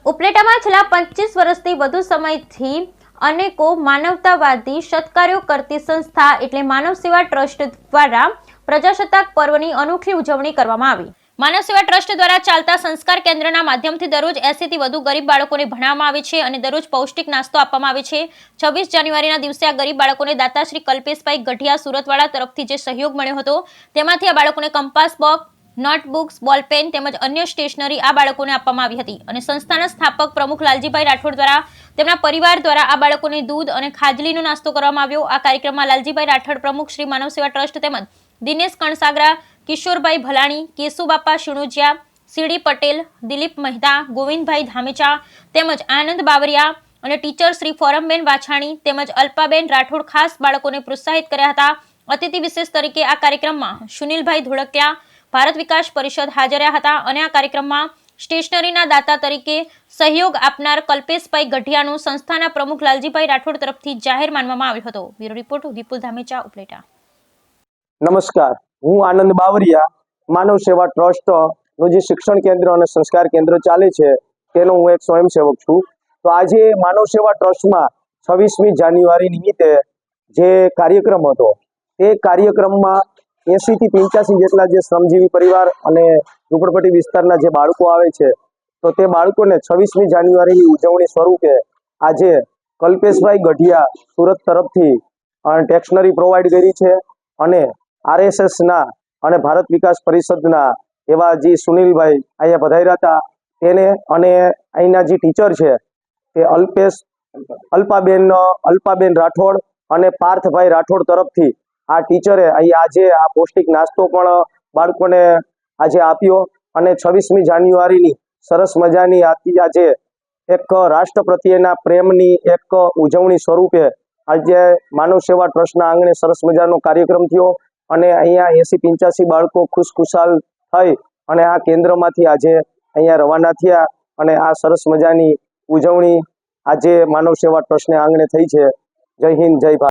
ઉપલેટામાં છેલ્લા 25 વર્ષથી વધુ સમયથી અનેકો માનવતાવાદી સત્કાર્યો કરતી સંસ્થા એટલે માનવ સેવા ટ્રસ્ટ દ્વારા પ્રજાસત્તાક પર્વની અનોખી ઉજવણી કરવામાં આવી। માનવ સેવા ટ્રસ્ટ દ્વારા ચાલતા સંસ્કાર કેન્દ્રના માધ્યમથી દરરોજ 80 થી વધુ ગરીબ બાળકોને ભણાવવામાં આવે છે અને દરરોજ પૌષ્ટિક નાસ્તો આપવામાં આવે છે। 26 જાન્યુઆરીના દિવસે આ ગરીબ બાળકોને દાતા શ્રી કલ્પેશભાઈ ગઢિયા સુરતવાળા તરફથી જે સહયોગ મળ્યો હતો તેમાંથી આ બાળકોને કંપાસ બોક્સ, નોટબુક્સ, બોલપેન તેમજ અન્ય સ્ટેશનરી આ બાળકોને આપવામાં આવી હતી અને સંસ્થાના સ્થાપક પ્રમુખ લાલજીભાઈ રાઠોડ દ્વારા તેમના પરિવાર દ્વારા આ બાળકોને દૂધ અને ખાજલીનો નાસ્તો કરવામાં આવ્યો। આ કાર્યક્રમમાં લાલજીભાઈ રાઠોડ પ્રમુખ શ્રી માનવ સેવા ટ્રસ્ટ તેમજ દિનેશ કણસાગરા, કિશોરભાઈ ભલાણી, કેશુબાપા શિણોજિયા, સીડી પટેલ, દિલીપ મહેતા, ગોવિંદભાઈ ધામેચા તેમજ આનંદ બાવરિયા અને ટીચર શ્રી ફોરમબેન વાછાણી તેમજ અલ્પાબેન રાઠોડ ખાસ બાળકોને પ્રોત્સાહિત કર્યા હતા। અતિથિ વિશેષ તરીકે આ કાર્યક્રમમાં સુનિલભાઈ ધોળકિયા, ભારત વિકાસ પરિષદ હાજર રહ્યા હતા અને આ કાર્યક્રમમાં સ્ટેશનરીના દાતા તરીકે સહયોગ આપનાર કલ્પેશભાઈ ગઢિયાનું સંસ્થાના પ્રમુખ લાલજીભાઈ રાઠોડ તરફથી જાહેર માનવામાં આવ્યો હતો। બ્યુરો રિપોર્ટ વિપુલ ધામેચા, ઉપલેટા। નમસ્કાર, હું આનંદ બાવરિયા, માનવ સેવા ટ્રસ્ટનું જે શિક્ષણ કેન્દ્ર અને સંસ્કાર કેન્દ્ર ચાલે છે તેનો હું એક સ્વયંસેવક છું। તો આજે માનવ સેવા ટ્રસ્ટમાં 26મી જાન્યુઆરી નિમિત્તે જે કાર્યક્રમ હતો તે કાર્યક્રમમાં 80 થી 85 જેટલા જે શ્રમજીવી પરિવાર અને ઝૂંપડપટ્ટી વિસ્તારના જે બાળકો આવે છે તો તે બાળકોને 26મી જાન્યુઆરીની ઉજવણી સ્વરૂપે આજે કલ્પેશભાઈ ગઢિયા સુરત તરફથી ટેક્સનરી પ્રોવાઈડ કરી છે અને RSSના અને ભારત વિકાસ પરિષદના એવા જે સુનિલભાઈ અહીંયા પધાર્યા હતા તેને અને અહીંના જે ટીચર છે તે અલ્પાબેન રાઠોડ અને પાર્થભાઈ રાઠોડ તરફથી આ ટીચરે અહીં આજે આ પૌષ્ટિક નાસ્તો પણ બાળકોને આજે આપ્યો અને 26મી જાન્યુઆરીની સરસ મજાની આજે એક રાષ્ટ્ર પ્રત્યેના પ્રેમની એક ઉજવણી સ્વરૂપે આજે માનવ સેવા ટ્રસ્ટના આંગણે સરસ મજાનો કાર્યક્રમ થયો અને અહીંયા 80-85 બાળકો ખુશખુશાલ થઈ અને આ કેન્દ્રમાંથી આજે અહીંયા રવાના થયા અને આ સરસ મજાની ઉજવણી આજે માનવ સેવા ટ્રસ્ટને આંગણે થઈ છે। જય હિન્દ, જય ભારત।